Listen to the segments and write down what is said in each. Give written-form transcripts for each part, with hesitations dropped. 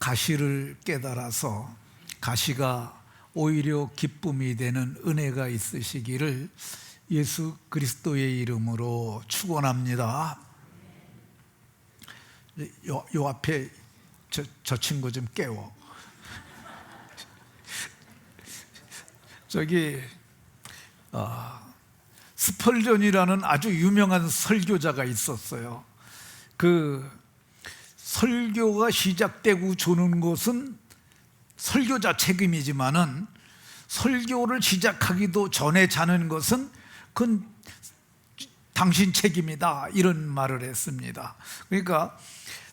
가시를 깨달아서 가시가 오히려 기쁨이 되는 은혜가 있으시기를 예수 그리스도의 이름으로 축원합니다. 요 앞에 저 친구 좀 깨워. 저기 스펄전이라는 아주 유명한 설교자가 있었어요. 그 설교가 시작되고 조는 것은 설교자 책임이지만은 설교를 시작하기도 전에 자는 것은 그건 당신 책임이다, 이런 말을 했습니다. 그러니까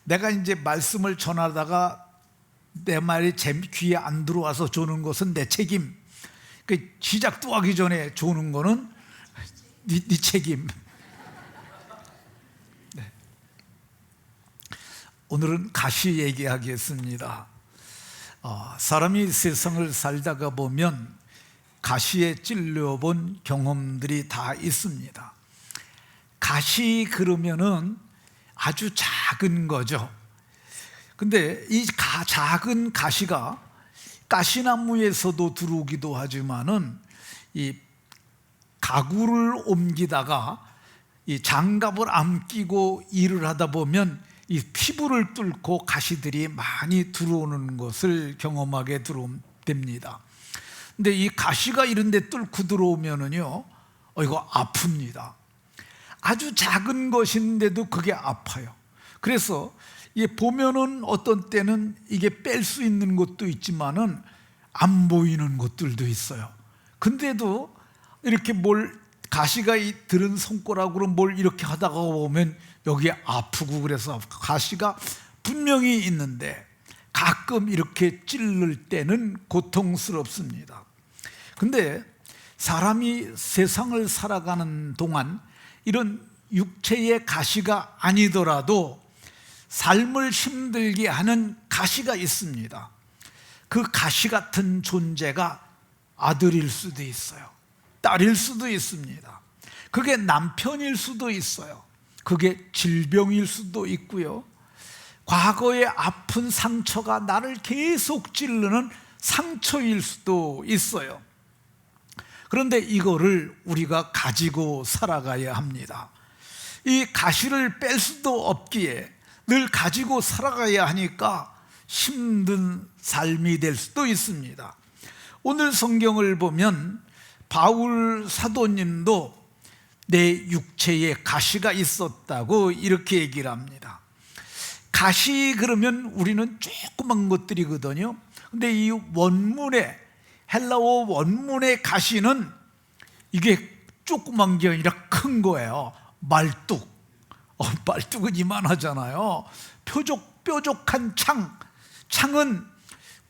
내가 이제 말씀을 전하다가 내 말이 귀에 안 들어와서 조는 것은 내 책임, 그 시작도 하기 전에 조는 거는 네 책임. 네. 오늘은 가시 얘기하겠습니다. 사람이 세상을 살다가 보면 가시에 찔려본 경험들이 다 있습니다. 가시 그러면은 아주 작은 거죠. 근데 이 작은 가시가 가시나무에서도 들어오기도 하지만은 이 가구를 옮기다가 이 장갑을 안 끼고 일을 하다 보면 이 피부를 뚫고 가시들이 많이 들어오는 것을 경험하게 됩니다. 근데 이 가시가 이런 데 뚫고 들어오면은요, 이거 아픕니다. 아주 작은 것인데도 그게 아파요. 그래서 보면은 어떤 때는 이게 뺄 수 있는 것도 있지만은 안 보이는 것들도 있어요. 근데도 이렇게 가시가 들은 손가락으로 뭘 이렇게 하다가 보면 여기에 아프고, 그래서 가시가 분명히 있는데 가끔 이렇게 찌를 때는 고통스럽습니다. 근데 사람이 세상을 살아가는 동안 이런 육체의 가시가 아니더라도 삶을 힘들게 하는 가시가 있습니다. 그 가시 같은 존재가 아들일 수도 있어요. 딸일 수도 있습니다. 그게 남편일 수도 있어요. 그게 질병일 수도 있고요. 과거의 아픈 상처가 나를 계속 찌르는 상처일 수도 있어요. 그런데 이거를 우리가 가지고 살아가야 합니다. 이 가시를 뺄 수도 없기에 늘 가지고 살아가야 하니까 힘든 삶이 될 수도 있습니다. 오늘 성경을 보면 바울 사도님도 내 육체에 가시가 있었다고 이렇게 얘기를 합니다. 가시 그러면 우리는 조그만 것들이거든요. 근데 이 원문에, 헬라어 원문의 가시는 이게 조그만 게 아니라 큰 거예요. 말뚝. 말뚝은 이만하잖아요. 뾰족한 창은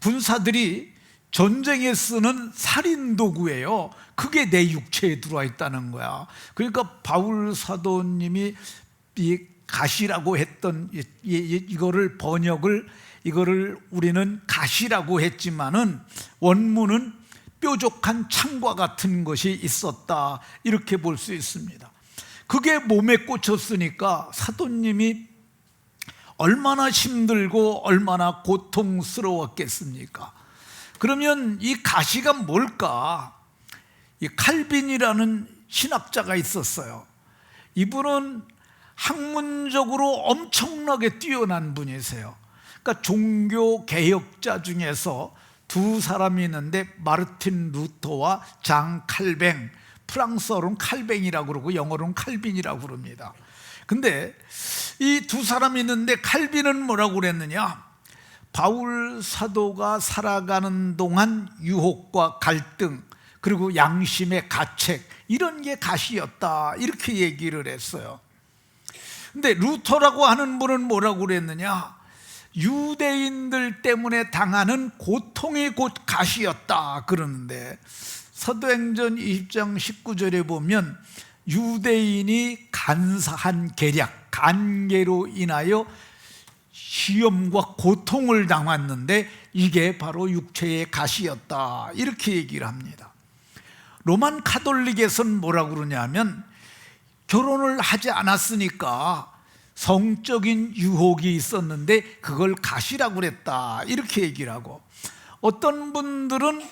군사들이 전쟁에 쓰는 살인도구예요. 그게 내 육체에 들어와 있다는 거야. 그러니까 바울 사도님이 이 가시라고 했던 이거를 이거를 우리는 가시라고 했지만은 원문은 뾰족한 창과 같은 것이 있었다, 이렇게 볼 수 있습니다. 그게 몸에 꽂혔으니까 사도님이 얼마나 힘들고 얼마나 고통스러웠겠습니까? 그러면 이 가시가 뭘까? 이 칼빈이라는 신학자가 있었어요. 이분은 학문적으로 엄청나게 뛰어난 분이세요. 그러니까 종교 개혁자 중에서 두 사람이 있는데 마르틴 루터와 장 칼뱅, 프랑스어로는 칼뱅이라고 그러고 영어로는 칼빈이라고 그럽니다. 근데 이 두 사람이 있는데 칼빈은 뭐라고 그랬느냐? 바울 사도가 살아가는 동안 유혹과 갈등, 그리고 양심의 가책, 이런 게 가시였다, 이렇게 얘기를 했어요. 근데 루터라고 하는 분은 뭐라고 그랬느냐? 유대인들 때문에 당하는 고통이 곧 가시였다 그러는데, 사도행전 20장 19절에 보면 유대인이 간사한 계략, 간계로 인하여 시험과 고통을 당했는데 이게 바로 육체의 가시였다, 이렇게 얘기를 합니다. 로만 가톨릭에서는 뭐라고 그러냐면 결혼을 하지 않았으니까 성적인 유혹이 있었는데 그걸 가시라고 그랬다, 이렇게 얘기를 하고, 어떤 분들은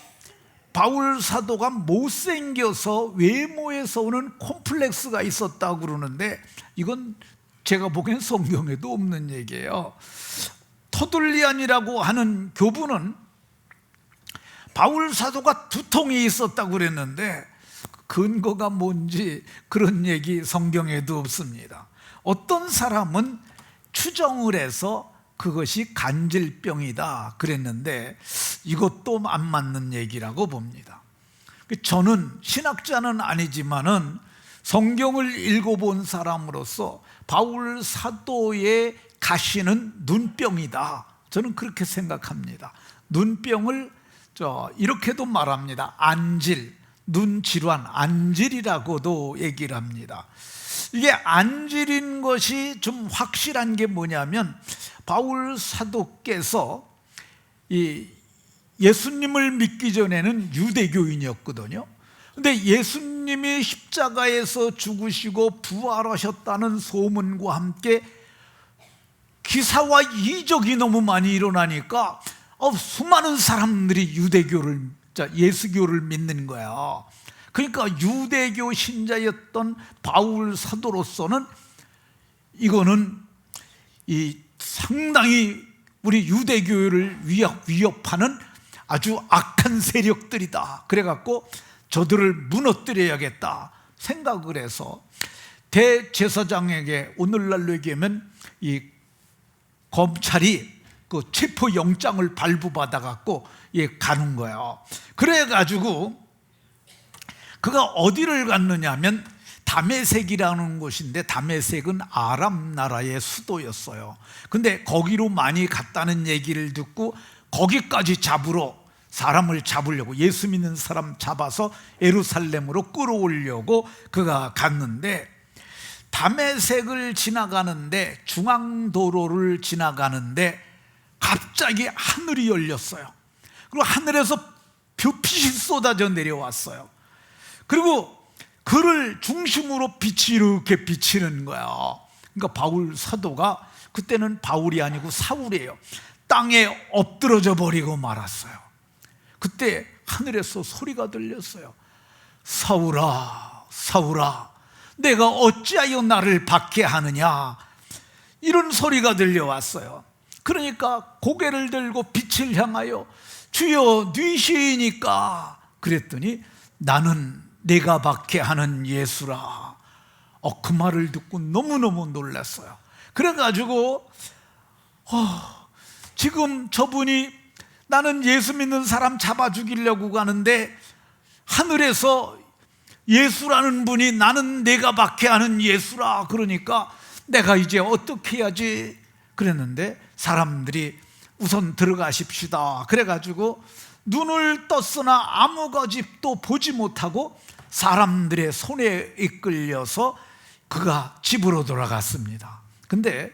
바울 사도가 못생겨서 외모에서 오는 콤플렉스가 있었다고 그러는데, 이건 제가 보기엔 성경에도 없는 얘기예요. 터둘리안이라고 하는 교부는 바울 사도가 두통이 있었다고 그랬는데 근거가 뭔지 그런 얘기 성경에도 없습니다. 어떤 사람은 추정을 해서 그것이 간질병이다 그랬는데 이것도 안 맞는 얘기라고 봅니다. 저는 신학자는 아니지만은 성경을 읽어본 사람으로서 바울 사도의 가시는 눈병이다, 저는 그렇게 생각합니다. 눈병을 이렇게도 말합니다. 안질, 눈질환, 안질이라고도 얘기를 합니다. 이게 안질인 것이 좀 확실한 게 뭐냐면, 바울 사도께서 이 예수님을 믿기 전에는 유대교인이었거든요. 근데 예수님이 십자가에서 죽으시고 부활하셨다는 소문과 함께 기사와 이적이 너무 많이 일어나니까 수많은 사람들이 예수교를 믿는 거야. 그러니까 유대교 신자였던 바울 사도로서는 이거는 상당히 우리 유대교를 위협하는 아주 악한 세력들이다, 그래갖고 저들을 무너뜨려야겠다 생각을 해서 대제사장에게, 오늘날로 얘기하면 이 검찰이 그 체포영장을 발부받아갖고 가는 거예요. 그래가지고 그가 어디를 갔느냐 하면 다메섹이라는 곳인데, 다메섹은 아람 나라의 수도였어요. 근데 거기로 많이 갔다는 얘기를 듣고 거기까지 사람을 잡으려고, 예수 믿는 사람 잡아서 예루살렘으로 끌어오려고 그가 갔는데, 다메섹을 지나가는데, 중앙도로를 지나가는데 갑자기 하늘이 열렸어요. 그리고 하늘에서 빛이 쏟아져 내려왔어요. 그리고 그를 중심으로 빛이 이렇게 비치는 거야. 그러니까 바울 사도가, 그때는 바울이 아니고 사울이에요, 땅에 엎드러져 버리고 말았어요. 그때 하늘에서 소리가 들렸어요. 사울아, 사울아, 내가 어찌하여 나를 박해하느냐, 이런 소리가 들려왔어요. 그러니까 고개를 들고 빛을 향하여 주여 뉘시니까, 그랬더니 나는 내가 박해하는 예수라. 그 말을 듣고 너무너무 놀랐어요. 그래가지고 지금 저분이, 나는 예수 믿는 사람 잡아 죽이려고 가는데 하늘에서 예수라는 분이 나는 내가 박해하는 예수라 그러니까 내가 이제 어떻게 해야지 그랬는데, 사람들이 우선 들어가십시다 그래가지고 눈을 떴으나 아무 것도 보지 못하고 사람들의 손에 이끌려서 그가 집으로 돌아갔습니다. 근데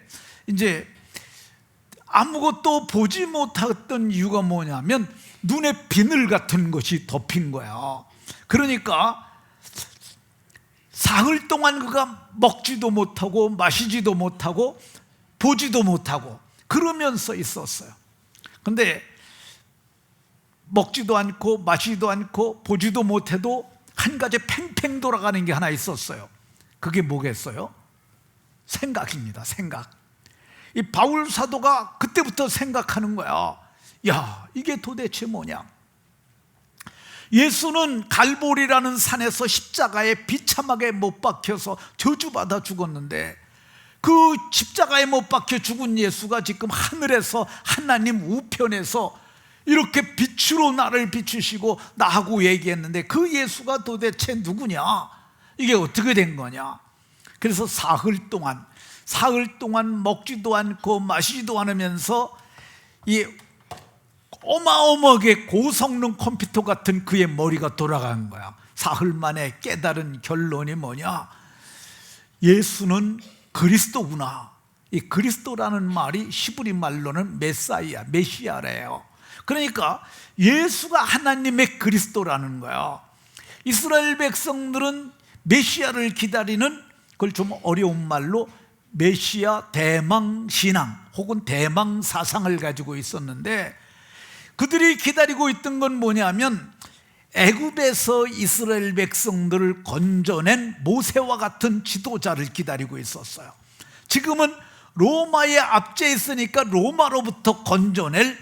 이제 아무것도 보지 못했던 이유가 뭐냐면 눈에 비늘 같은 것이 덮인 거야. 그러니까 사흘 동안 그가 먹지도 못하고 마시지도 못하고 보지도 못하고 그러면서 있었어요. 근데 먹지도 않고 마시지도 않고 보지도 못해도 한 가지 팽팽 돌아가는 게 하나 있었어요. 그게 뭐겠어요? 생각입니다. 생각. 이 바울 사도가 그때부터 생각하는 거야. 야, 이게 도대체 뭐냐? 예수는 갈보리라는 산에서 십자가에 비참하게 못 박혀서 저주받아 죽었는데, 그 십자가에 못 박혀 죽은 예수가 지금 하늘에서 하나님 우편에서 이렇게 빛으로 나를 비추시고 나하고 얘기했는데, 그 예수가 도대체 누구냐? 이게 어떻게 된 거냐? 그래서 사흘 동안 먹지도 않고 마시지도 않으면서 이 어마어마하게 고성능 컴퓨터 같은 그의 머리가 돌아간 거야. 사흘 만에 깨달은 결론이 뭐냐? 예수는 그리스도구나. 이 그리스도라는 말이 히브리 말로는 메시아래요. 그러니까 예수가 하나님의 그리스도라는 거야. 이스라엘 백성들은 메시아를 기다리는, 그걸 좀 어려운 말로 메시아 대망 신앙 혹은 대망 사상을 가지고 있었는데, 그들이 기다리고 있던 건 뭐냐면 애굽에서 이스라엘 백성들을 건져낸 모세와 같은 지도자를 기다리고 있었어요. 지금은 로마에 압제해 있으니까 로마로부터 건져낼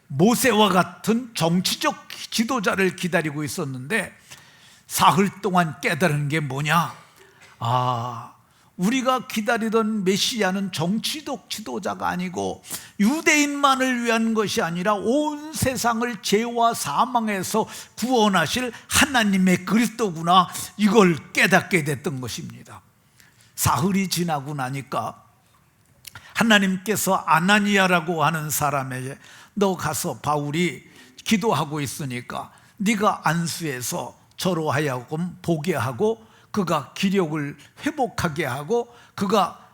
모세와 같은 정치적 지도자를 기다리고 있었는데, 사흘 동안 깨달은 게 뭐냐? 우리가 기다리던 메시아는 정치적 지도자가 아니고 유대인만을 위한 것이 아니라 온 세상을 죄와 사망에서 구원하실 하나님의 그리스도구나, 이걸 깨닫게 됐던 것입니다. 사흘이 지나고 나니까 하나님께서 아나니아라고 하는 사람에게 너 가서 바울이 기도하고 있으니까 네가 안수해서 저로 하여금 보게 하고 그가 기력을 회복하게 하고 그가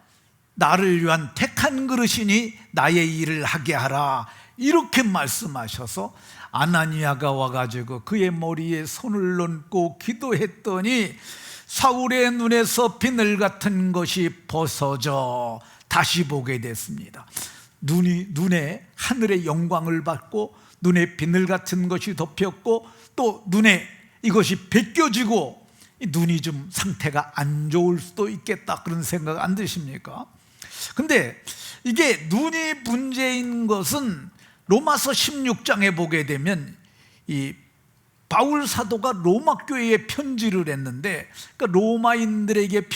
나를 위한 택한 그릇이니 나의 일을 하게 하라, 이렇게 말씀하셔서 아나니아가 와가지고 그의 머리에 손을 얹고 기도했더니 사울의 눈에서 비늘 같은 것이 벗어져 다시 보게 됐습니다. 눈에 하늘의 영광을 받고 눈에 비늘 같은 것이 덮였고 또 눈에 이것이 벗겨지고 눈이 좀 상태가 안 좋을 수도 있겠다, 그런 생각 안 드십니까? 근데 이게 눈이 문제인 것은 로마서 16장에 보게 되면 이 바울 사도가 로마 교회에 편지를 했는데, 그러니까 로마인들에게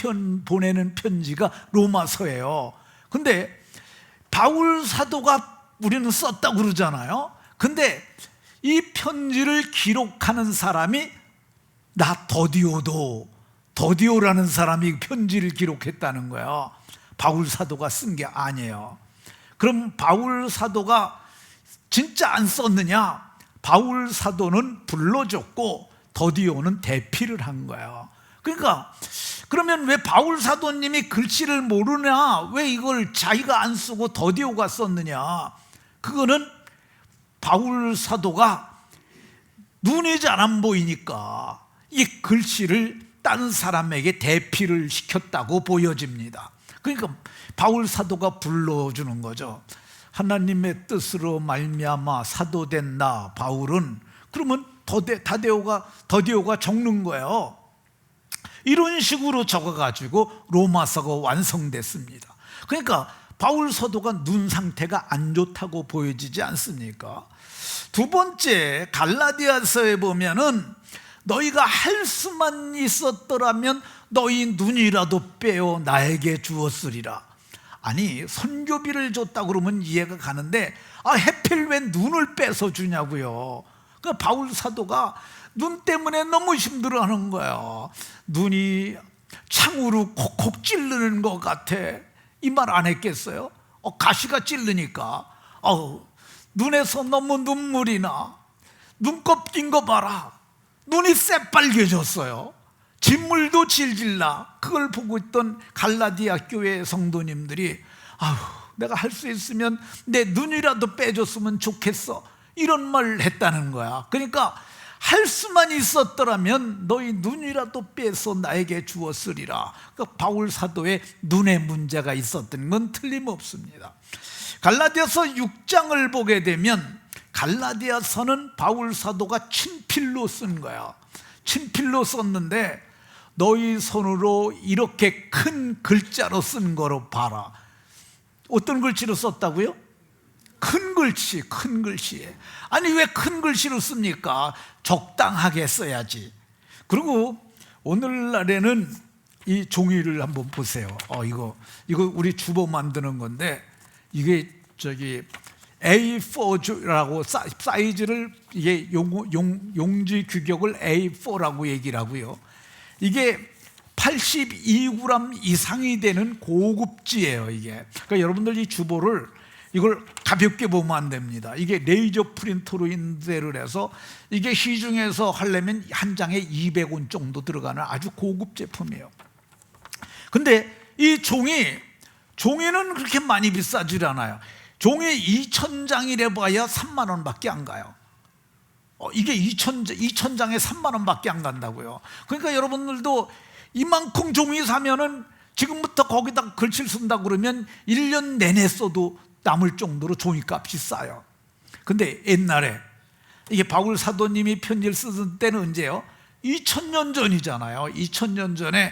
보내는 편지가 로마서예요. 근데 바울 사도가 우리는 썼다고 그러잖아요. 근데 이 편지를 기록하는 사람이 더디오라는 사람이 편지를 기록했다는 거예요. 바울 사도가 쓴 게 아니에요. 그럼 바울 사도가 진짜 안 썼느냐? 바울 사도는 불러줬고 더디오는 대피를 한 거예요. 그러니까 그러면 왜 바울 사도님이 글씨를 모르냐? 왜 이걸 자기가 안 쓰고 더디오가 썼느냐? 그거는 바울 사도가 눈이 잘 안 보이니까 이 글씨를 다른 사람에게 대피를 시켰다고 보여집니다. 그러니까 바울 사도가 불러주는 거죠. 하나님의 뜻으로 말미암아 사도된 나 바울은, 그러면 더디오가 적는 거예요. 이런 식으로 적어가지고 로마서가 완성됐습니다. 그러니까 바울 사도가 눈 상태가 안 좋다고 보여지지 않습니까? 두 번째, 갈라디아서에 보면은 너희가 할 수만 있었더라면 너희 눈이라도 빼어 나에게 주었으리라. 아니, 선교비를 줬다 그러면 이해가 가는데 하필 왜 눈을 빼서 주냐고요. 그러니까 바울 사도가 눈 때문에 너무 힘들어하는 거예요. 눈이 창으로 콕콕 찌르는 것 같아. 이 말 안 했겠어요? 가시가 찌르니까 눈에서 너무 눈물이 나. 눈곱 낀 거 봐라. 눈이 새빨개졌어요. 진물도 질질 나. 그걸 보고 있던 갈라디아 교회 성도님들이 내가 할 수 있으면 내 눈이라도 빼줬으면 좋겠어, 이런 말을 했다는 거야. 그러니까 할 수만 있었더라면 너희 눈이라도 빼서 나에게 주었으리라. 그러니까 바울 사도의 눈에 문제가 있었던 건 틀림없습니다. 갈라디아서 6장을 보게 되면 갈라디아서는 바울 사도가 친필로 쓴 거야. 친필로 썼는데 너희 손으로 이렇게 큰 글자로 쓴 거로 봐라. 어떤 글씨로 썼다고요? 큰 글씨, 큰 글씨. 아니 왜 큰 글씨로 씁니까? 적당하게 써야지. 그리고 오늘날에는 이 종이를 한번 보세요. 이거 우리 주보 만드는 건데 이게 A4라고 사이즈를 이게 용지 규격을 A4라고 얘기를 하고요. 이게 82g 이상이 되는 고급지예요, 이게. 그러니까 여러분들 이 주보를 이걸 가볍게 보면 안 됩니다. 이게 레이저 프린터로 인쇄를 해서 이게 시중에서 하려면 한 장에 200원 정도 들어가는 아주 고급 제품이에요. 근데 이 종이는 그렇게 많이 비싸질 않아요. 종이 2,000장이래 봐야 3만 원밖에 안 가요. 이게 2,000장에 3만 원밖에 안 간다고요. 그러니까 여러분들도 이만큼 종이 사면은 지금부터 거기다 글씨를 쓴다 그러면 1년 내내 써도 남을 정도로 종이값이 싸요. 근데 옛날에 이게 바울 사도님이 편지를 쓰던 때는 언제요? 2000년 전이잖아요. 2000년 전에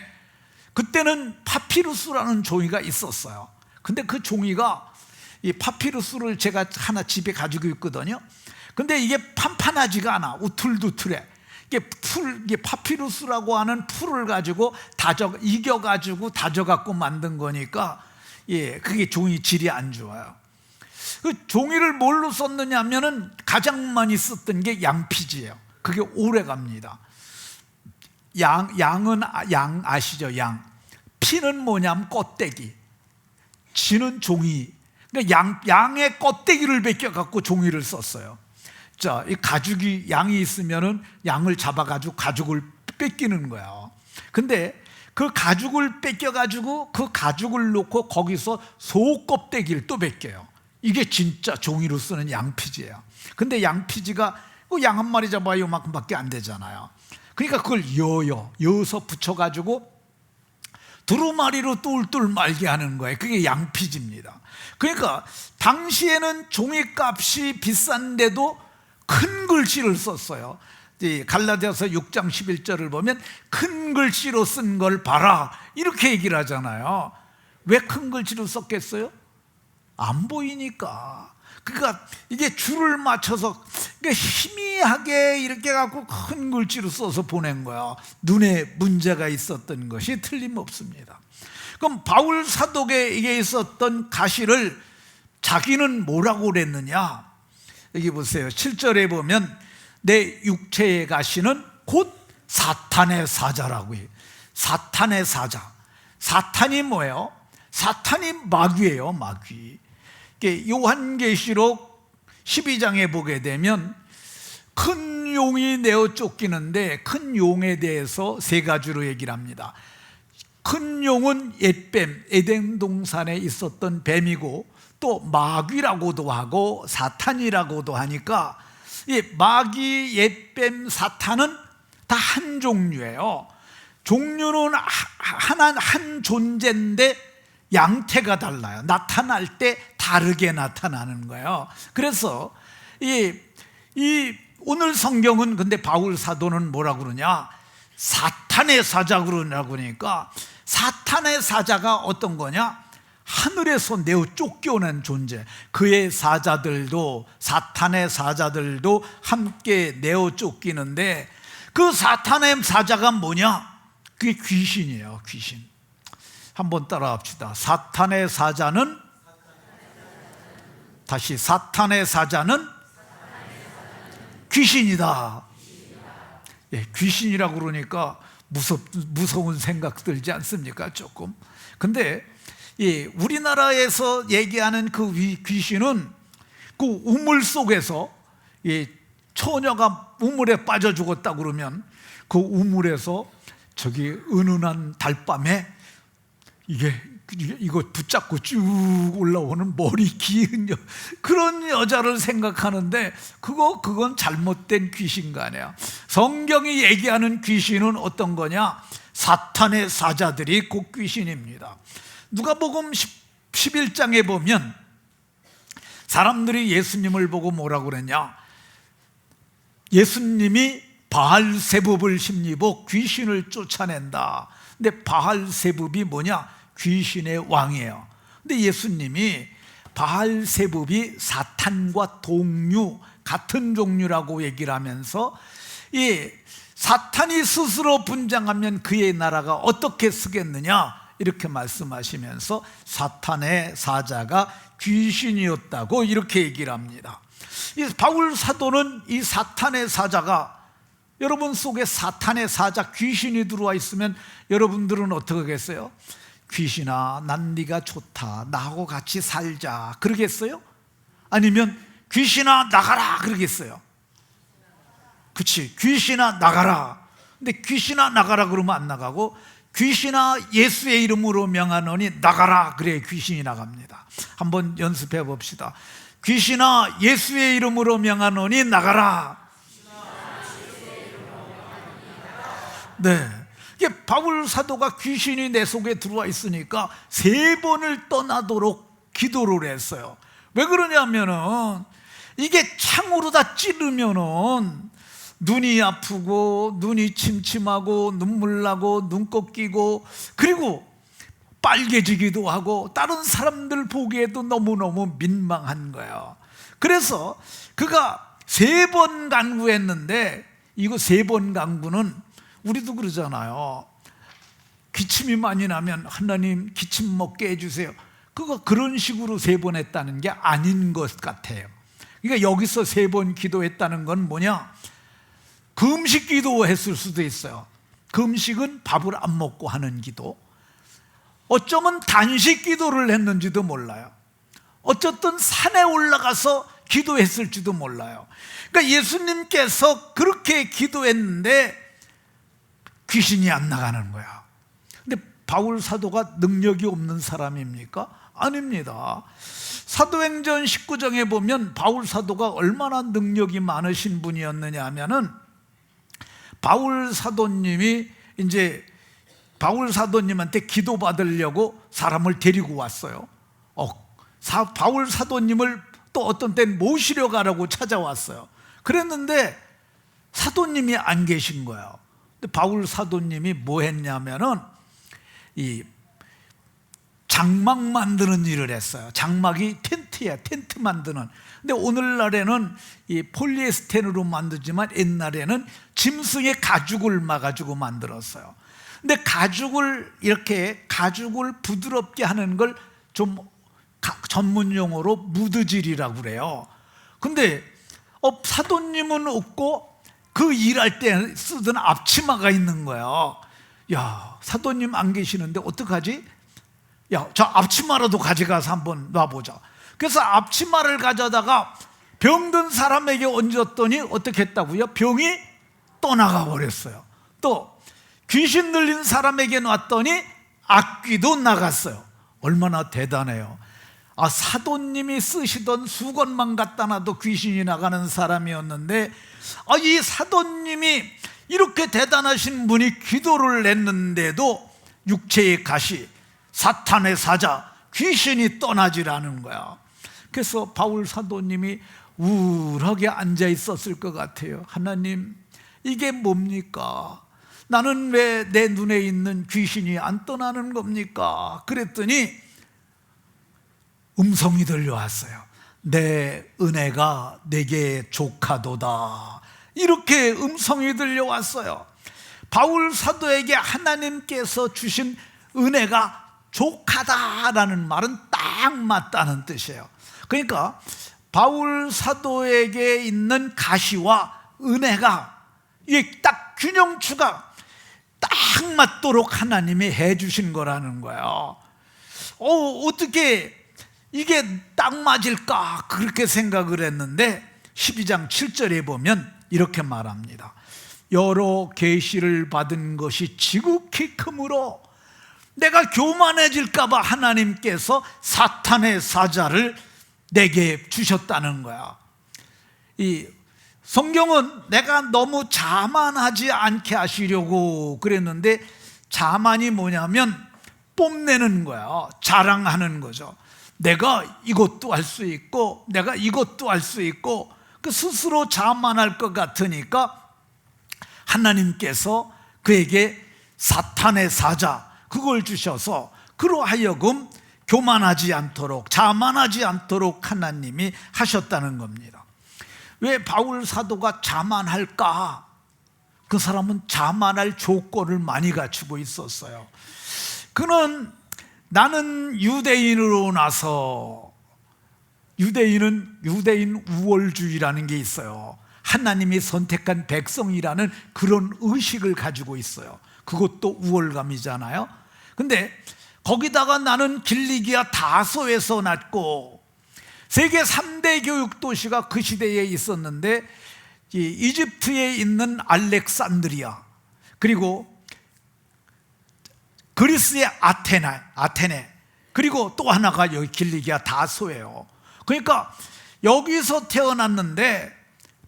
그때는 파피루스라는 종이가 있었어요. 근데 그 종이가, 이 파피루스를 제가 하나 집에 가지고 있거든요. 근데 이게 판판하지가 않아. 우툴두툴해. 이게 파피루스라고 하는 풀을 가지고 이겨가지고 다져갖고 만든 거니까, 그게 종이 질이 안 좋아요. 그 종이를 뭘로 썼느냐 하면은 가장 많이 썼던 게 양피지예요. 그게 오래 갑니다. 양은 양 아시죠? 양. 피는 뭐냐면 껍데기, 지는 종이. 그러니까 양의 껍데기를 벗겨 갖고 종이를 썼어요. 자, 이 가죽이 양이 있으면은 양을 잡아가지고 가죽을 뺏기는 거야. 근데 그 가죽을 뺏겨가지고 그 가죽을 놓고 거기서 소 껍데기를 또 벗겨요. 이게 진짜 종이로 쓰는 양피지예요. 근데 양피지가 그 양 한 마리 잡아야 요만큼밖에 안 되잖아요. 그러니까 그걸 여서 붙여가지고 두루마리로 똘똘 말게 하는 거예요. 그게 양피지입니다. 그러니까 당시에는 종이값이 비싼데도 큰 글씨를 썼어요. 갈라디아서 6장 11절을 보면 큰 글씨로 쓴 걸 봐라, 이렇게 얘기를 하잖아요. 왜 큰 글씨로 썼겠어요? 안 보이니까. 그러니까 이게 줄을 맞춰서 희미하게 이렇게 갖고 큰 글씨로 써서 보낸 거야. 눈에 문제가 있었던 것이 틀림없습니다. 그럼 바울 사도에게 있었던 가시를 자기는 뭐라고 그랬느냐? 여기 보세요. 7절에 보면 내 육체의 가시는 곧 사탄의 사자라고 해요. 사탄의 사자. 사탄이 뭐예요? 사탄이 마귀예요. 마귀. 요한계시록 12장에 보게 되면 큰 용이 내어 쫓기는데, 큰 용에 대해서 세 가지로 얘기를 합니다. 큰 용은 옛뱀, 에덴 동산에 있었던 뱀이고, 또 마귀라고도 하고 사탄이라고도 하니까, 이 마귀, 옛뱀, 사탄은 다 한 종류예요. 종류는 한 존재인데 양태가 달라요. 나타날 때 다르게 나타나는 거예요. 그래서 오늘 성경은 근데 바울 사도는 뭐라고 그러냐? 사탄의 사자 그러냐고. 그러니까 사탄의 사자가 어떤 거냐? 하늘에서 내어 쫓겨오는 존재. 그의 사자들도, 사탄의 사자들도 함께 내어 쫓기는데, 그 사탄의 사자가 뭐냐? 그게 귀신이에요. 귀신. 한번 따라 합시다. 사탄의 사자는, 다시, 사탄의 사자는 귀신이다. 귀신이라고 그러니까 무서운 생각 들지 않습니까? 조금. 근데 우리나라에서 얘기하는 그 귀신은 그 우물 속에서, 처녀가 우물에 빠져 죽었다 그러면 그 우물에서 저기 은은한 달밤에 이거 붙잡고 쭉 올라오는 머리 긴 그런 여자를 생각하는데, 그건 잘못된 귀신가 아니야. 성경이 얘기하는 귀신은 어떤 거냐? 사탄의 사자들이 곧 귀신입니다. 누가복음 11장에 보면 사람들이 예수님을 보고 뭐라고 그랬냐? 예수님이 바알세붑을 힘입어 귀신을 쫓아낸다. 근데 바알세붑이 뭐냐? 귀신의 왕이에요. 근데 예수님이 바알세붑이 사탄과 동류, 같은 종류라고 얘기를 하면서, 사탄이 스스로 분장하면 그의 나라가 어떻게 쓰겠느냐, 이렇게 말씀하시면서 사탄의 사자가 귀신이었다고 이렇게 얘기를 합니다. 이 바울 사도는 이 사탄의 사자가, 여러분 속에 사탄의 사자, 귀신이 들어와 있으면 여러분들은 어떻게 하겠어요? 귀신아, 난 네가 좋다, 나하고 같이 살자, 그러겠어요? 아니면 귀신아 나가라 그러겠어요? 그치, 귀신아 나가라. 근데 귀신아 나가라 그러면 안 나가고, 귀신아 예수의 이름으로 명하노니 나가라, 그래 귀신이 나갑니다. 한번 연습해 봅시다. 귀신아 예수의 이름으로 명하노니 나가라. 네. 이게 바울 사도가 귀신이 내 속에 들어와 있으니까 3번을 떠나도록 기도를 했어요. 왜 그러냐면은 이게 창으로 다 찌르면은 눈이 아프고 눈이 침침하고 눈물 나고 눈곱 끼고 그리고 빨개지기도 하고 다른 사람들 보기에도 너무너무 민망한 거예요. 그래서 그가 3번 간구했는데, 이거 3번 간구는 우리도 그러잖아요. 기침이 많이 나면 하나님 기침 먹게 해주세요. 그거 그런 식으로 3번 했다는 게 아닌 것 같아요. 그러니까 여기서 3번 기도했다는 건 뭐냐? 금식 기도했을 수도 있어요. 금식은 밥을 안 먹고 하는 기도. 어쩌면 단식 기도를 했는지도 몰라요. 어쨌든 산에 올라가서 기도했을지도 몰라요. 그러니까 예수님께서 그렇게 기도했는데 귀신이 안 나가는 거야. 근데 바울 사도가 능력이 없는 사람입니까? 아닙니다. 사도행전 19장에 보면 바울 사도가 얼마나 능력이 많으신 분이었느냐 하면은, 바울 사도님이 이제 바울 사도님한테 기도받으려고 사람을 데리고 왔어요. 바울 사도님을 또 어떤 때는 모시려 가라고 찾아왔어요. 그랬는데 사도님이 안 계신 거예요. 근데 바울 사도님이 뭐 했냐면은 이 장막 만드는 일을 했어요. 장막이 텐트야, 텐트 만드는. 근데 오늘날에는 이 폴리에스테르로 만들지만 옛날에는 짐승의 가죽을 막아주고 만들었어요. 근데 가죽을 부드럽게 하는 걸 좀 전문 용어로 무드질이라고 그래요. 근데 사도님은 없고 그 일할 때 쓰던 앞치마가 있는 거예요. 야, 사도님 안 계시는데 어떡하지? 야, 저 앞치마라도 가져가서 한번 놔보자. 그래서 앞치마를 가져다가 병든 사람에게 얹었더니 어떻게 했다고요? 병이 떠나가 버렸어요. 또 귀신 들린 사람에게 놨더니 악귀도 나갔어요. 얼마나 대단해요. 사도님이 쓰시던 수건만 갖다 놔도 귀신이 나가는 사람이었는데, 이 사도님이 이렇게 대단하신 분이 기도를 했는데도 육체의 가시, 사탄의 사자, 귀신이 떠나질 않은 거야. 그래서 바울 사도님이 우울하게 앉아 있었을 것 같아요. 하나님, 이게 뭡니까? 나는 왜 내 눈에 있는 귀신이 안 떠나는 겁니까? 그랬더니 음성이 들려왔어요. 내 은혜가 내게 족하도다. 이렇게 음성이 들려왔어요. 바울 사도에게 하나님께서 주신 은혜가 족하다라는 말은 딱 맞다는 뜻이에요. 그러니까 바울 사도에게 있는 가시와 은혜가 이게 딱 균형추가 딱 맞도록 하나님이 해주신 거라는 거예요. 어떻게 이게 딱 맞을까? 그렇게 생각을 했는데 12장 7절에 보면 이렇게 말합니다. 여러 계시를 받은 것이 지극히 크므로 내가 교만해질까 봐 하나님께서 사탄의 사자를 내게 주셨다는 거야. 이 성경은 내가 너무 자만하지 않게 하시려고 그랬는데, 자만이 뭐냐면 뽐내는 거야. 자랑하는 거죠. 내가 이것도 할 수 있고 내가 이것도 할 수 있고, 그 스스로 자만할 것 같으니까 하나님께서 그에게 사탄의 사자, 그걸 주셔서 그로 하여금 교만하지 않도록, 자만하지 않도록 하나님이 하셨다는 겁니다. 왜 바울 사도가 자만할까? 그 사람은 자만할 조건을 많이 갖추고 있었어요. 그는 나는 유대인으로 나서, 유대인 우월주의라는 게 있어요. 하나님이 선택한 백성이라는 그런 의식을 가지고 있어요. 그것도 우월감이잖아요. 근데 거기다가 나는 길리기아 다소에서 났고, 세계 3대 교육 도시가 그 시대에 있었는데, 이집트에 있는 알렉산드리아, 그리고 그리스의 아테네, 그리고 또 하나가 여기 길리기아 다소예요. 그러니까 여기서 태어났는데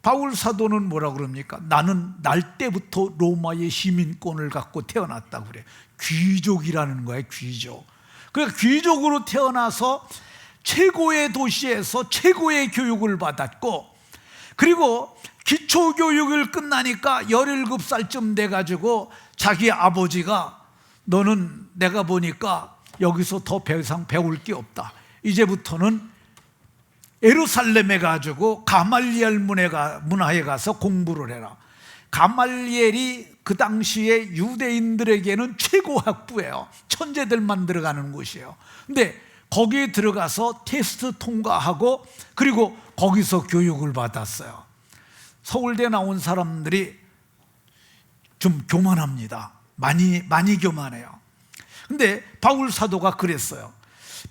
바울 사도는 뭐라 그럽니까? 나는 날 때부터 로마의 시민권을 갖고 태어났다고 그래. 귀족이라는 거예요, 귀족. 그러니까 귀족으로 태어나서 최고의 도시에서 최고의 교육을 받았고, 그리고 기초교육을 끝나니까 17살쯤 돼가지고 자기 아버지가 너는 내가 보니까 여기서 더 이상 배울 게 없다. 이제부터는 예루살렘에 가지고 가말리엘 문화에 가서 공부를 해라. 가말리엘이 그 당시에 유대인들에게는 최고 학부예요. 천재들만 들어가는 곳이에요. 근데 거기에 들어가서 테스트 통과하고 그리고 거기서 교육을 받았어요. 서울대 나온 사람들이 좀 교만합니다. 많이 교만해요. 근데 바울 사도가 그랬어요.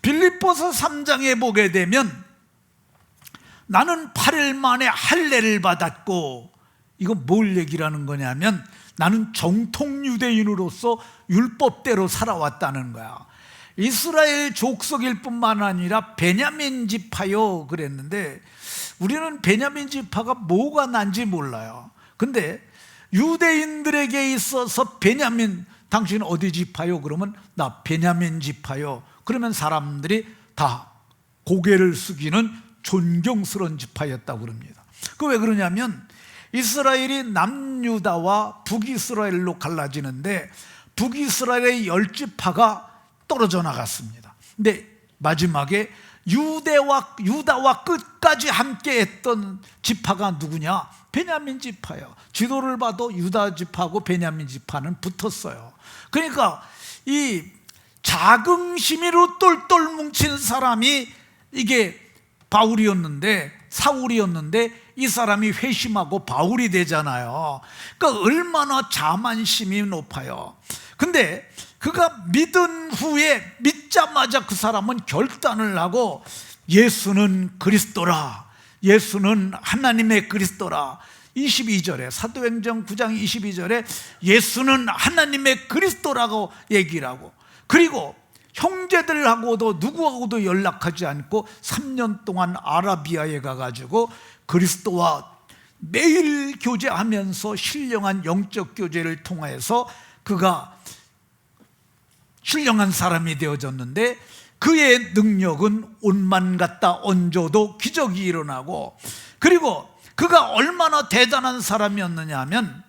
빌립보서 3장에 보게 되면 나는 8일 만에 할례를 받았고, 이건 뭘 얘기라는 거냐면 나는 정통 유대인으로서 율법대로 살아왔다는 거야. 이스라엘 족속일 뿐만 아니라 베냐민 지파요 그랬는데, 우리는 베냐민 지파가 뭐가 난지 몰라요. 근데 유대인들에게 있어서 베냐민, 당신은 어디 지파요? 그러면 나 베냐민 지파요. 그러면 사람들이 다 고개를 숙이는 존경스러운 지파였다고 그럽니다. 그 왜 그러냐면 이스라엘이 남유다와 북이스라엘로 갈라지는데 북이스라엘의 10지파가 떨어져 나갔습니다. 근데 마지막에 유다와 끝까지 함께 했던 지파가 누구냐? 베냐민 지파예요. 지도를 봐도 유다 지파하고 베냐민 지파는 붙었어요. 그러니까 이 자긍심으로 똘똘 뭉친 사람이 이게 바울이었는데, 사울이었는데 이 사람이 회심하고 바울이 되잖아요. 그러니까 얼마나 자만심이 높아요. 근데 그가 믿은 후에 믿자마자 그 사람은 결단을 하고 예수는 그리스도라, 예수는 하나님의 그리스도라. 22절에 사도행전 9장 22절에 예수는 하나님의 그리스도라고 얘기를 하고, 그리고 형제들하고도 누구하고도 연락하지 않고 3년 동안 아라비아에 가가지고 그리스도와 매일 교제하면서 신령한 영적 교제를 통해서 그가 신령한 사람이 되어졌는데, 그의 능력은 옷만 갖다 얹어도 기적이 일어나고, 그리고 그가 얼마나 대단한 사람이었느냐 하면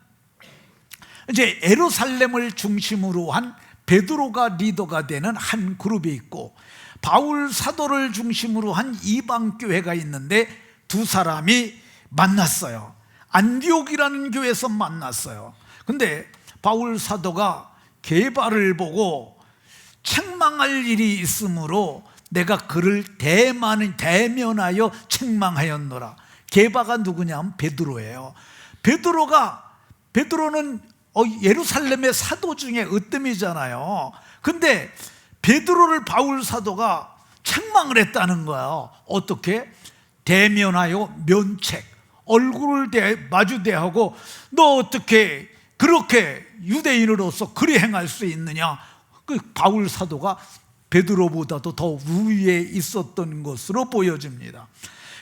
이제 예루살렘을 중심으로 한 베드로가 리더가 되는 한 그룹이 있고 바울 사도를 중심으로 한 이방 교회가 있는데 두 사람이 만났어요. 안디옥이라는 교회에서 만났어요. 근데 바울 사도가 게바를 보고 책망할 일이 있으므로 내가 그를 대면하여 책망하였노라. 게바가 누구냐면 베드로예요. 베드로는 예루살렘의 사도 중에 으뜸이잖아요. 근데 베드로를 바울 사도가 책망을 했다는 거예요. 어떻게? 대면하여 면책, 얼굴을 마주대하고 너 어떻게 그렇게 유대인으로서 그리 행할 수 있느냐. 그 바울 사도가 베드로보다도 더 우위에 있었던 것으로 보여집니다.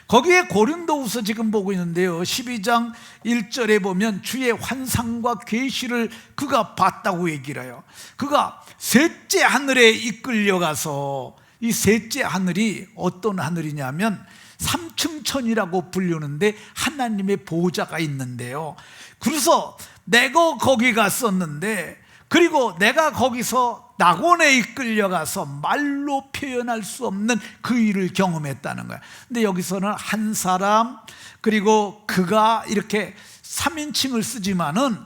거기에 고린도후서 지금 보고 있는데요, 12장 1절에 보면 주의 환상과 계시를 그가 봤다고 얘기를 해요. 그가 셋째 하늘에 이끌려가서, 이 셋째 하늘이 어떤 하늘이냐면 삼층천이라고 불리는데 하나님의 보호자가 있는데요. 그래서 내가 거기 갔었는데, 그리고 내가 거기서 낙원에 이끌려가서 말로 표현할 수 없는 그 일을 경험했다는 거야. 근데 여기서는 한 사람, 그리고 그가 이렇게 3인칭을 쓰지만은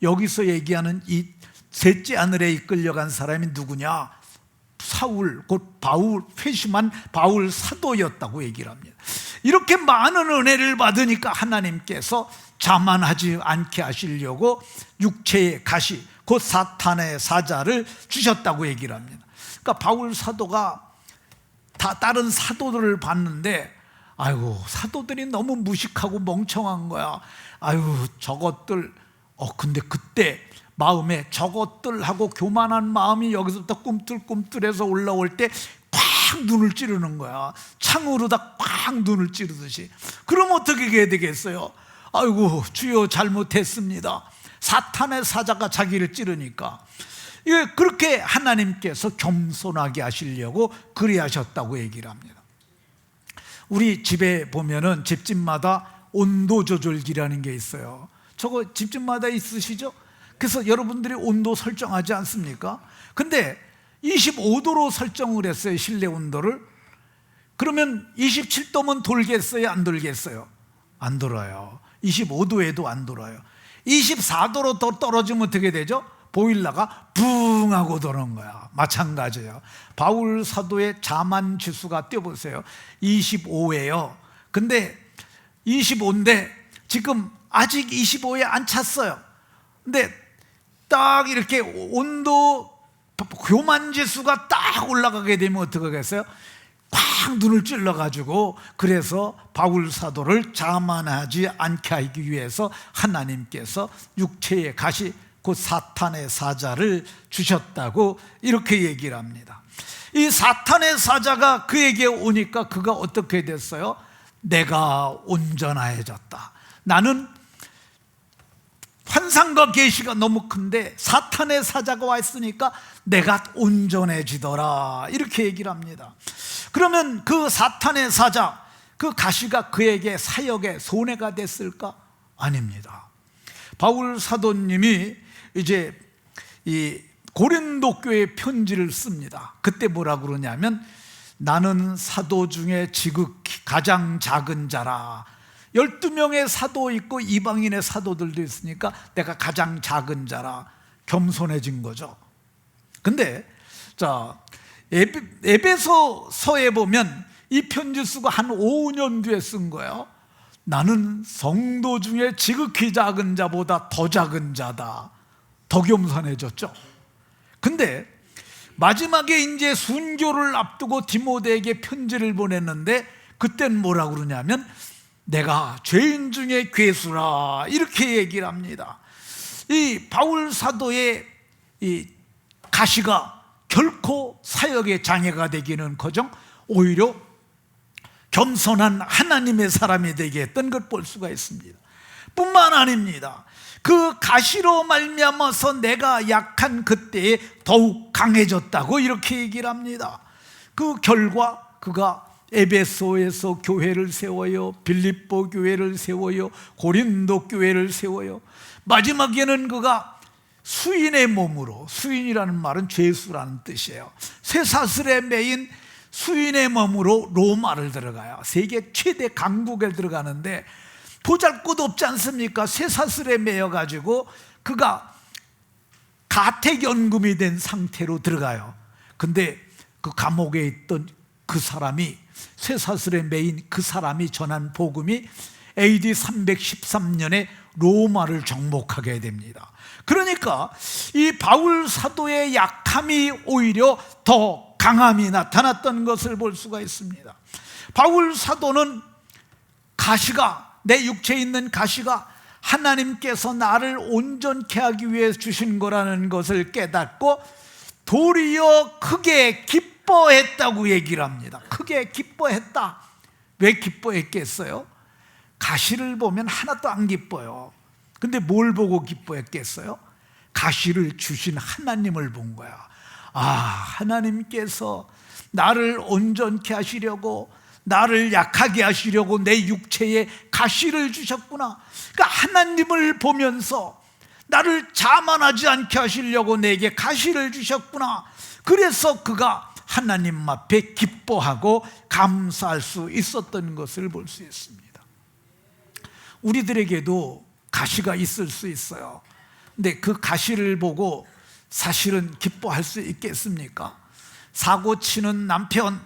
여기서 얘기하는 이 셋째 하늘에 이끌려간 사람이 누구냐? 사울, 곧 바울, 회심한 바울 사도였다고 얘기를 합니다. 이렇게 많은 은혜를 받으니까 하나님께서 자만하지 않게 하시려고 육체의 가시, 곧 사탄의 사자를 주셨다고 얘기를 합니다. 그러니까 바울 사도가 다른 사도들을 봤는데, 아이고, 사도들이 너무 무식하고 멍청한 거야. 아유, 저것들. 근데 그때 마음에 저것들하고 교만한 마음이 여기서부터 꿈틀꿈틀해서 올라올 때 꽉 눈을 찌르는 거야. 창으로다 꽉 눈을 찌르듯이. 그럼 어떻게 해야 되겠어요? 아이고 주여 잘못했습니다. 사탄의 사자가 자기를 찌르니까 그렇게 하나님께서 겸손하게 하시려고 그리하셨다고 얘기를 합니다. 우리 집에 보면은 집집마다 온도 조절기라는 게 있어요. 저거 집집마다 있으시죠? 그래서 여러분들이 온도 설정하지 않습니까? 근데 25도로 설정을 했어요, 실내 온도를. 그러면 27도면 돌겠어요, 안 돌겠어요? 안 돌아요. 25도에도 안 돌아요. 24도로 더 떨어지면 어떻게 되죠? 보일러가 붕 하고 도는 거야. 마찬가지예요. 바울 사도의 자만 지수가 떼보세요. 25예요. 근데 25인데 지금 아직 25에 안 찼어요. 근데 딱 이렇게 온도 교만 지수가 딱 올라가게 되면 어떻게 하겠어요? 꽉 눈을 찔러가지고, 그래서 바울 사도를 자만하지 않게 하기 위해서 하나님께서 육체의 가시, 곧 사탄의 사자를 주셨다고 이렇게 얘기를 합니다. 이 사탄의 사자가 그에게 오니까 그가 어떻게 됐어요? 내가 온전해졌다. 나는 환상과 계시가 너무 큰데 사탄의 사자가 와 있으니까 내가 온전해지더라, 이렇게 얘기를 합니다. 그러면 그 사탄의 사자, 그 가시가 그에게 사역에 손해가 됐을까? 아닙니다. 바울 사도님이 이제 이 고린도 교회 편지를 씁니다. 그때 뭐라고 그러냐면, 나는 사도 중에 지극히 가장 작은 자라. 12명의 사도 있고 이방인의 사도들도 있으니까 내가 가장 작은 자라. 겸손해진 거죠. 근데 자, 에베소서에 보면 이 편지 쓰고 한 5년 뒤에 쓴 거예요. 나는 성도 중에 지극히 작은 자보다 더 작은 자다. 더 겸손해졌죠. 근데 마지막에 이제 순교를 앞두고 디모데에게 편지를 보냈는데, 그땐 뭐라고 그러냐면 내가 죄인 중에 괴수라, 이렇게 얘기를 합니다. 이 바울 사도의 이 가시가 결코 사역의 장애가 되기는 커녕 오히려 겸손한 하나님의 사람이 되게 했던 걸 볼 수가 있습니다. 뿐만 아닙니다. 그 가시로 말미암아서 내가 약한 그때에 더욱 강해졌다고 이렇게 얘기를 합니다. 그 결과 그가 에베소에서 교회를 세워요, 빌립보 교회를 세워요, 고린도 교회를 세워요. 마지막에는 그가 수인의 몸으로, 수인이라는 말은 죄수라는 뜻이에요. 쇠사슬에 매인 수인의 몸으로 로마를 들어가요. 세계 최대 강국에 들어가는데 보잘것 없지 않습니까? 쇠사슬에 매여가지고 그가 가택연금이 된 상태로 들어가요. 근데 그 감옥에 있던 그 사람이, 쇠사슬에 매인 그 사람이 전한 복음이 AD 313년에 로마를 정복하게 됩니다. 그러니까 이 바울 사도의 약함이 오히려 더 강함이 나타났던 것을 볼 수가 있습니다. 바울 사도는 가시가, 내 육체에 있는 가시가 하나님께서 나를 온전케 하기 위해 주신 거라는 것을 깨닫고 도리어 크게 기뻐했다고 얘기를 합니다. 크게 기뻐했다. 왜 기뻐했겠어요? 가시를 보면 하나도 안 기뻐요. 근데 뭘 보고 기뻐했겠어요? 가시를 주신 하나님을 본 거야. 아, 하나님께서 나를 온전케 하시려고, 나를 약하게 하시려고 내 육체에 가시를 주셨구나. 그러니까 하나님을 보면서 나를 자만하지 않게 하시려고 내게 가시를 주셨구나. 그래서 그가 하나님 앞에 기뻐하고 감사할 수 있었던 것을 볼 수 있습니다. 우리들에게도 가시가 있을 수 있어요. 근데 그 가시를 보고 사실은 기뻐할 수 있겠습니까? 사고 치는 남편,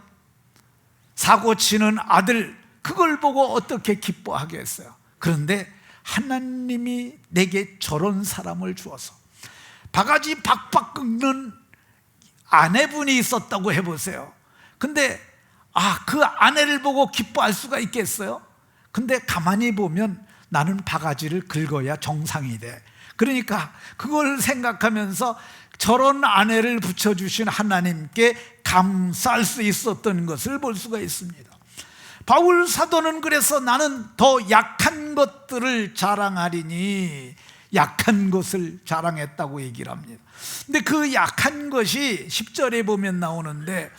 사고 치는 아들, 그걸 보고 어떻게 기뻐하겠어요? 그런데 하나님이 내게 저런 사람을 주어서 바가지 박박 긁는 아내분이 있었다고 해보세요. 근데 그 아내를 보고 기뻐할 수가 있겠어요? 근데 가만히 보면 나는 바가지를 긁어야 정상이 돼. 그러니까 그걸 생각하면서 저런 아내를 붙여주신 하나님께 감사할 수 있었던 것을 볼 수가 있습니다. 바울 사도는 그래서 나는 더 약한 것들을 자랑하리니 약한 것을 자랑했다고 얘기를 합니다. 근데 그 약한 것이 10절에 보면 나오는데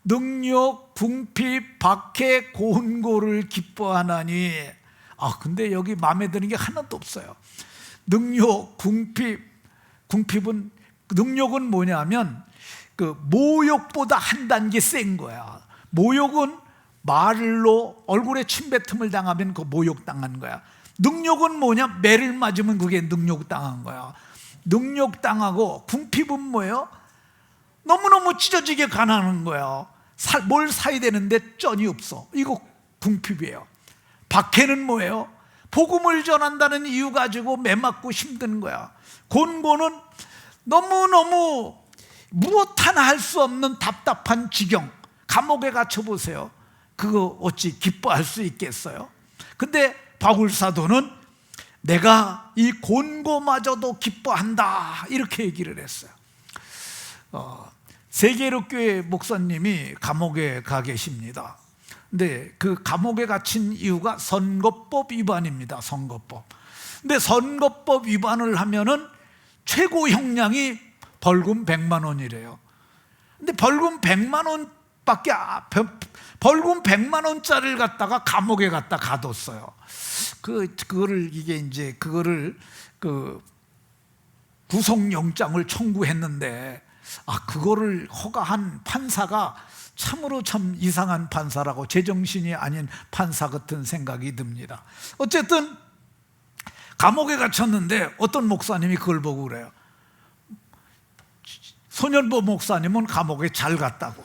능욕, 궁핍, 박해, 고운고를 기뻐하나니. 근데 여기 마음에 드는 게 하나도 없어요. 능욕, 궁핍은, 능욕은 뭐냐면 그 모욕보다 한 단계 센 거야. 모욕은 말로 얼굴에 침뱉음을 당하면 그 모욕당한 거야. 능욕은 뭐냐? 매를 맞으면 그게 능욕당한 거야. 능욕당하고 궁핍은 뭐예요? 너무너무 찢어지게 가난한 거야. 뭘 사야 되는데 쩐이 없어. 이거 궁핍이에요. 박해는 뭐예요? 복음을 전한다는 이유 가지고 매맞고 힘든 거야. 곤고는 너무너무 무엇 하나 할 수 없는 답답한 지경. 감옥에 갇혀 보세요. 그거 어찌 기뻐할 수 있겠어요? 근데 바울 사도는 내가 이 곤고마저도 기뻐한다 이렇게 얘기를 했어요. 세계로교회 목사님이 감옥에 가 계십니다. 근데 그 감옥에 갇힌 이유가 선거법 위반입니다. 선거법. 근데 선거법 위반을 하면은 최고 형량이 벌금 100만 원이래요. 근데 벌금 100만 원밖에 벌금 100만 원짜리를 갖다가 감옥에 갖다 가뒀어요. 그거를 구속영장을 청구했는데 그거를 허가한 판사가 참으로 참 이상한 판사라고, 제정신이 아닌 판사 같은 생각이 듭니다. 어쨌든 감옥에 갇혔는데 어떤 목사님이 그걸 보고 그래요. 소년보 목사님은 감옥에 잘 갔다고.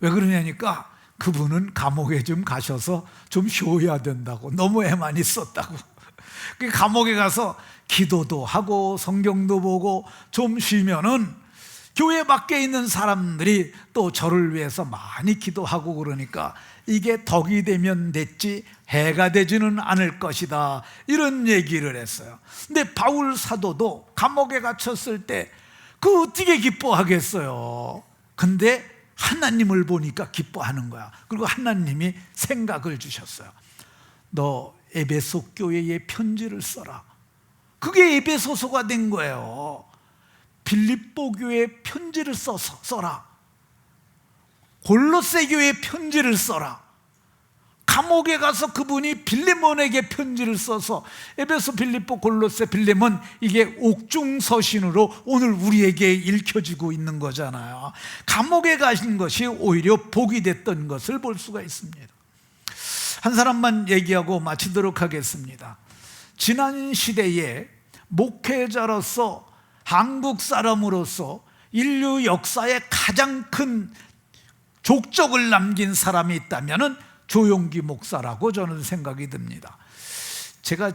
왜 그러냐니까 그분은 감옥에 좀 가셔서 좀 쉬어야 된다고. 너무 애만 있었다고. 감옥에 가서 기도도 하고 성경도 보고 좀 쉬면은 교회 밖에 있는 사람들이 또 저를 위해서 많이 기도하고 그러니까 이게 덕이 되면 됐지 해가 되지는 않을 것이다, 이런 얘기를 했어요. 근데 바울 사도도 감옥에 갇혔을 때 그 어떻게 기뻐하겠어요? 근데 하나님을 보니까 기뻐하는 거야. 그리고 하나님이 생각을 주셨어요. 너 에베소 교회에 편지를 써라. 그게 에베소서가 된 거예요. 빌립보 교회에 편지를 써라. 골로새 교회에 편지를 써라. 감옥에 가서 그분이 빌레몬에게 편지를 써서 에베소, 빌립보, 골로새, 빌레몬, 이게 옥중서신으로 오늘 우리에게 읽혀지고 있는 거잖아요. 감옥에 가신 것이 오히려 복이 됐던 것을 볼 수가 있습니다. 한 사람만 얘기하고 마치도록 하겠습니다. 지난 시대에 목회자로서, 한국 사람으로서 인류 역사에 가장 큰 족적을 남긴 사람이 있다면 조용기 목사라고 저는 생각이 듭니다. 제가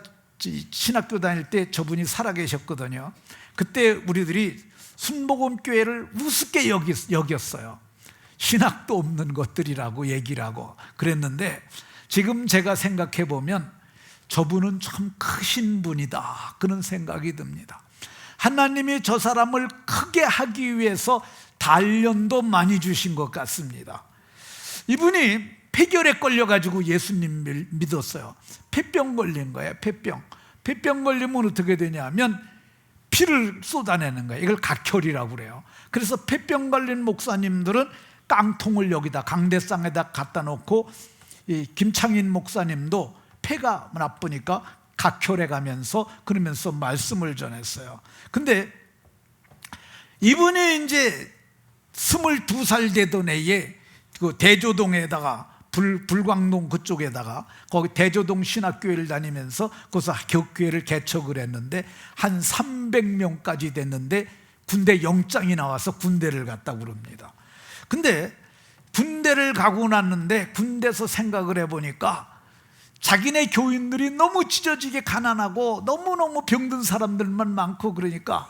신학교 다닐 때 저분이 살아계셨거든요. 그때 우리들이 순복음교회를 우습게 여겼어요. 신학도 없는 것들이라고 얘기를 하고 그랬는데, 지금 제가 생각해 보면 저분은 참 크신 분이다, 그런 생각이 듭니다. 하나님이 저 사람을 크게 하기 위해서 단련도 많이 주신 것 같습니다. 이분이 폐결에 걸려가지고 예수님을 믿었어요. 폐병 걸린 거예요. 폐병 걸리면 어떻게 되냐면 피를 쏟아내는 거예요. 이걸 각혈이라고 그래요. 그래서 폐병 걸린 목사님들은 깡통을 여기다 강대상에다 갖다 놓고, 이 김창인 목사님도 폐가 나쁘니까 각혈해 가면서 그러면서 말씀을 전했어요. 근데 이분이 이제 22살 되던 해에 그 대조동에다가 불광동 그쪽에다가 거기 대조동 신학교회를 다니면서 거기서 교회를 개척을 했는데 한 300명까지 됐는데 군대 영장이 나와서 군대를 갔다고 그럽니다. 근데 군대를 가고 났는데 군대에서 생각을 해보니까 자기네 교인들이 너무 찢어지게 가난하고 너무너무 병든 사람들만 많고 그러니까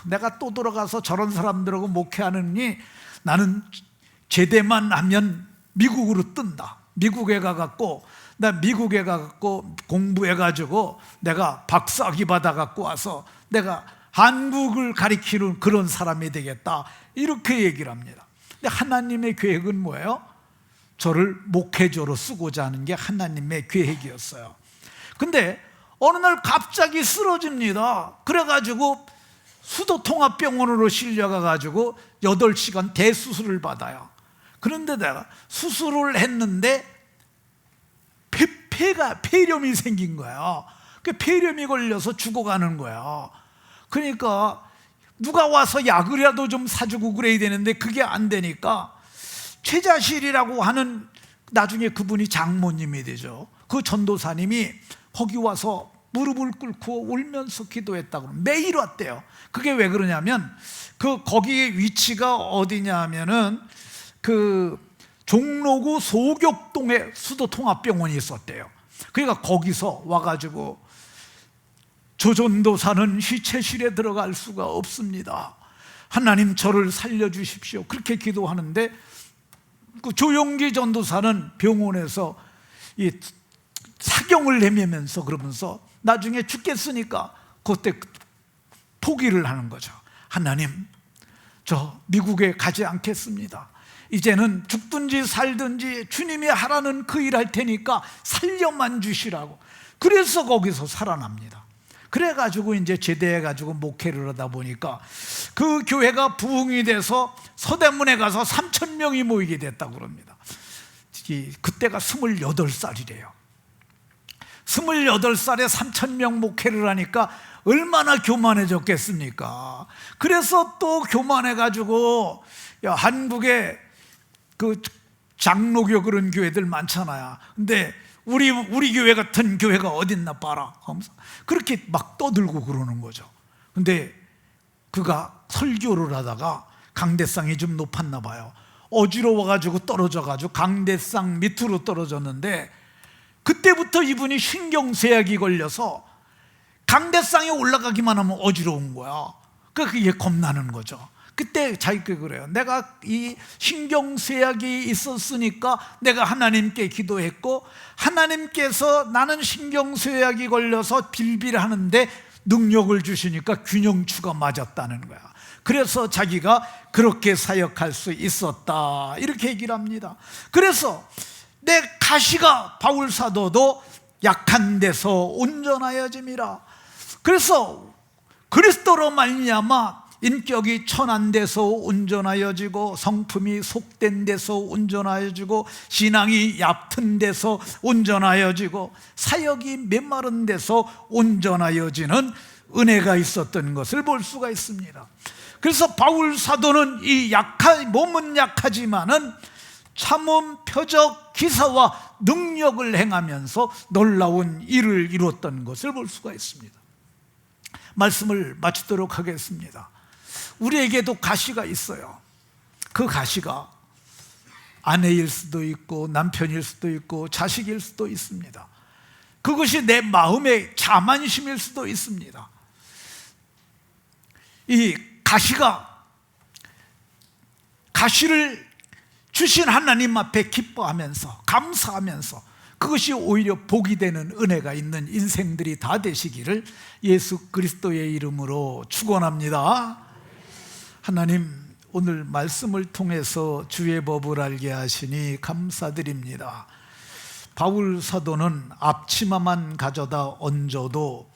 내가 또 돌아가서 저런 사람들하고 목회하느니 나는 제대만 하면 미국으로 뜬다. 미국에 가갖고 공부해가지고 내가 박사학위 받아갖고 와서 내가 한국을 가리키는 그런 사람이 되겠다, 이렇게 얘기를 합니다. 근데 하나님의 계획은 뭐예요? 저를 목회자로 쓰고자 하는 게 하나님의 계획이었어요. 근데 어느 날 갑자기 쓰러집니다. 그래가지고 수도통합병원으로 실려가가지고 8시간 대수술을 받아요. 그런데 내가 수술을 했는데 폐렴이 생긴 거예요. 그 폐렴이 걸려서 죽어가는 거예요. 그러니까 누가 와서 약이라도 좀 사주고 그래야 되는데 그게 안 되니까 최자실이라고 하는, 나중에 그분이 장모님이 되죠. 그 전도사님이 거기 와서 무릎을 꿇고 울면서 기도했다고, 매일 왔대요. 그게 왜 그러냐면 거기의 위치가 어디냐 하면은 종로구 소격동에 수도통합병원이 있었대요. 그러니까 거기서 와가지고 저 전도사는 시체실에 들어갈 수가 없습니다. 하나님 저를 살려주십시오. 그렇게 기도하는데 그 조용기 전도사는 병원에서 이 사경을 헤매면서 그러면서 나중에 죽겠으니까 그때 포기를 하는 거죠. 하나님, 저 미국에 가지 않겠습니다. 이제는 죽든지 살든지 주님이 하라는 그 일 할 테니까 살려만 주시라고. 그래서 거기서 살아납니다. 그래가지고 이제 제대해가지고 목회를 하다 보니까 그 교회가 부흥이 돼서 서대문에 가서 3,000명이 모이게 됐다고 그럽니다. 그때가 28살이래요 28살에 3,000명 목회를 하니까 얼마나 교만해졌겠습니까? 그래서 또 교만해가지고, 야, 한국에 그 장로교 그런 교회들 많잖아요. 근데 우리 교회 같은 교회가 어딨나 봐라 하면서 그렇게 막 떠들고 그러는 거죠. 근데 그가 설교를 하다가 강대상이 좀 높았나 봐요. 어지러워가지고 떨어져가지고 강대상 밑으로 떨어졌는데, 그때부터 이분이 신경쇠약이 걸려서 강대상에 올라가기만 하면 어지러운 거야. 그러니까 그게 겁나는 거죠. 그때 자기가 그래요. 내가 이 신경쇠약이 있었으니까 내가 하나님께 기도했고, 하나님께서 나는 신경쇠약이 걸려서 빌빌하는데 능력을 주시니까 균형추가 맞았다는 거야. 그래서 자기가 그렇게 사역할 수 있었다, 이렇게 얘기를 합니다. 그래서 내 가시가 바울 사도도 약한 데서 온전하여짐이라. 그래서 그리스도로 말미암아 인격이 천한 데서 온전하여지고, 성품이 속된 데서 온전하여지고, 신앙이 얕은 데서 온전하여지고, 사역이 메마른 데서 온전하여지는 은혜가 있었던 것을 볼 수가 있습니다. 그래서 바울 사도는 이 몸은 약하지만은 참음, 표적, 기사와 능력을 행하면서 놀라운 일을 이뤘던 것을 볼 수가 있습니다. 말씀을 마치도록 하겠습니다. 우리에게도 가시가 있어요. 그 가시가 아내일 수도 있고 남편일 수도 있고 자식일 수도 있습니다. 그것이 내 마음의 자만심일 수도 있습니다. 이 가시를 주신 하나님 앞에 기뻐하면서 감사하면서 그것이 오히려 복이 되는 은혜가 있는 인생들이 다 되시기를 예수 그리스도의 이름으로 축원합니다. 하나님, 오늘 말씀을 통해서 주의 법을 알게 하시니 감사드립니다. 바울 사도는 앞치마만 가져다 얹어도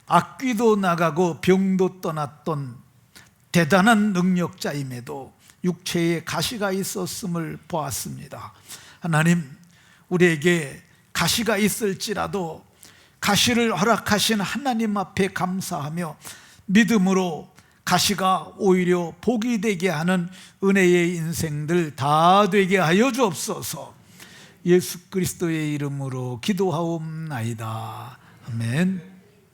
악귀도 나가고 병도 떠났던 대단한 능력자임에도 육체에 가시가 있었음을 보았습니다. 하나님, 우리에게 가시가 있을지라도 가시를 허락하신 하나님 앞에 감사하며 믿음으로 가시가 오히려 복이 되게 하는 은혜의 인생들 다 되게 하여 주옵소서. 예수 그리스도의 이름으로 기도하옵나이다. 아멘.